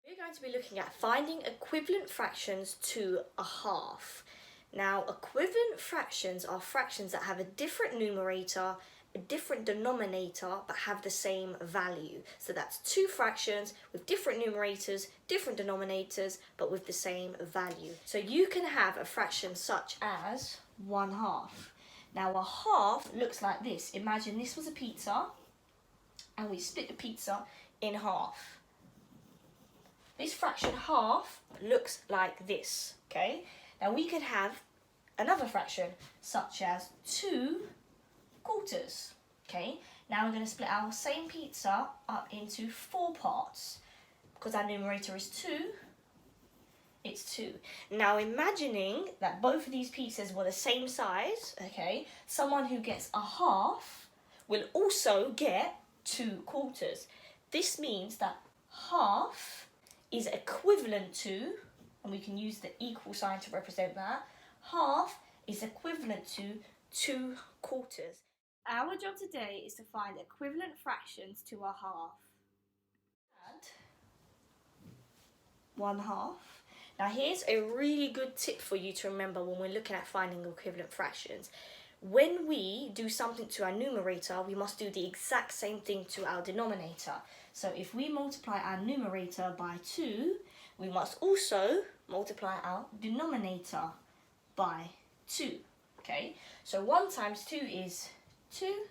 We're going to be looking at finding equivalent fractions to a half. Now, equivalent fractions are fractions that have a different numerator, a different denominator, but have the same value. So that's two fractions with different numerators, different denominators, but with the same value. So you can have a fraction such as 1/2. Now, a half looks like this. Imagine this was a pizza, and we split the pizza in half. This fraction half looks like this, okay? Now we could have another fraction such as 2/4, okay? Now we're going to split our same pizza up into 4 parts. Because our numerator is 2, it's 2. Now imagining that both of these pizzas were the same size, okay? Someone who gets a half will also get 2/4. This means that half is equivalent to, and we can use the equal sign to represent that, half is equivalent to 2/4. Our job today is to find equivalent fractions to a half. And 1/2. Now here's a really good tip for you to remember when we're looking at finding equivalent fractions. When we do something to our numerator, we must do the exact same thing to our denominator. So if we multiply our numerator by 2, we must also multiply our denominator by 2. Okay, so 1 times 2 is 2.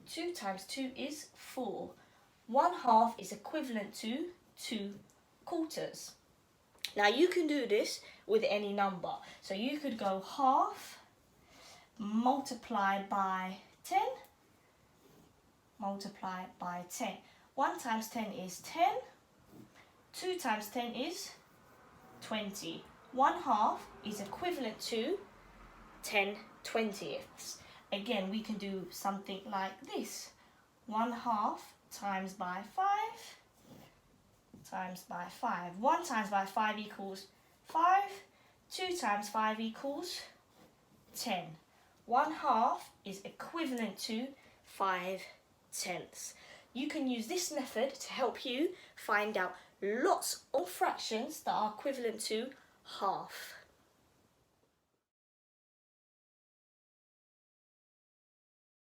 2 times 2 is 4. 1/2 is equivalent to 2/4. Now you can do this with any number. So you could go half multiplied by 10, multiply by 10. 1 times 10 is 10, 2 times 10 is 20. 1/2 is equivalent to 10/20. Again, we can do something like this. 1/2 times by 5 times by 5. 1 times by 5 equals 5, 2 times 5 equals 10. 1/2 is equivalent to 5/10. You can use this method to help you find out lots of fractions that are equivalent to half.